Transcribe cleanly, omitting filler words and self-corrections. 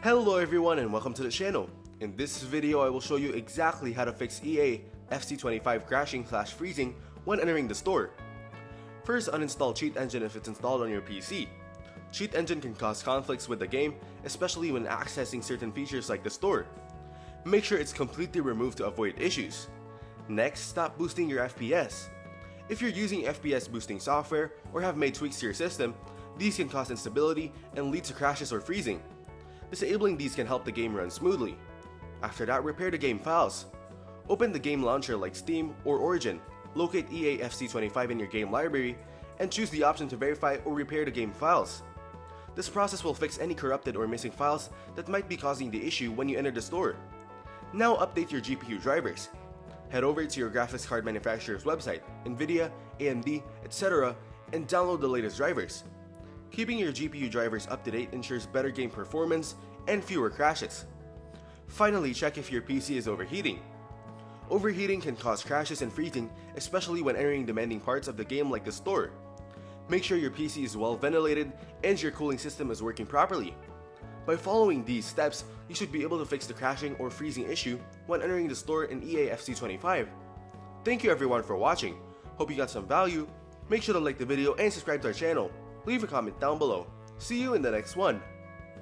Hello everyone and welcome to the channel. In this video I will show you exactly how to fix EA FC25 crashing/freezing when entering the store. First, uninstall Cheat Engine if it's installed on your PC. Cheat Engine can cause conflicts with the game, especially when accessing certain features like the store. Make sure it's completely removed to avoid issues. Next, stop boosting your FPS. If you're using FPS boosting software or have made tweaks to your system, these can cause instability and lead to crashes or freezing. Disabling these can help the game run smoothly. After that, repair the game files. Open the game launcher like Steam or Origin, locate EA FC25 in your game library, and choose the option to verify or repair the game files. This process will fix any corrupted or missing files that might be causing the issue when you enter the store. Now update your GPU drivers. Head over to your graphics card manufacturer's website, Nvidia, AMD, etc., and download the latest drivers. Keeping your GPU drivers up to date ensures better game performance and fewer crashes. Finally, check if your PC is overheating. Overheating can cause crashes and freezing, especially when entering demanding parts of the game like the store. Make sure your PC is well ventilated and your cooling system is working properly. By following these steps, you should be able to fix the crashing or freezing issue when entering the store in EA FC25. Thank you everyone for watching. Hope you got some value. Make sure to like the video and subscribe to our channel. Leave a comment down below. See you in the next one.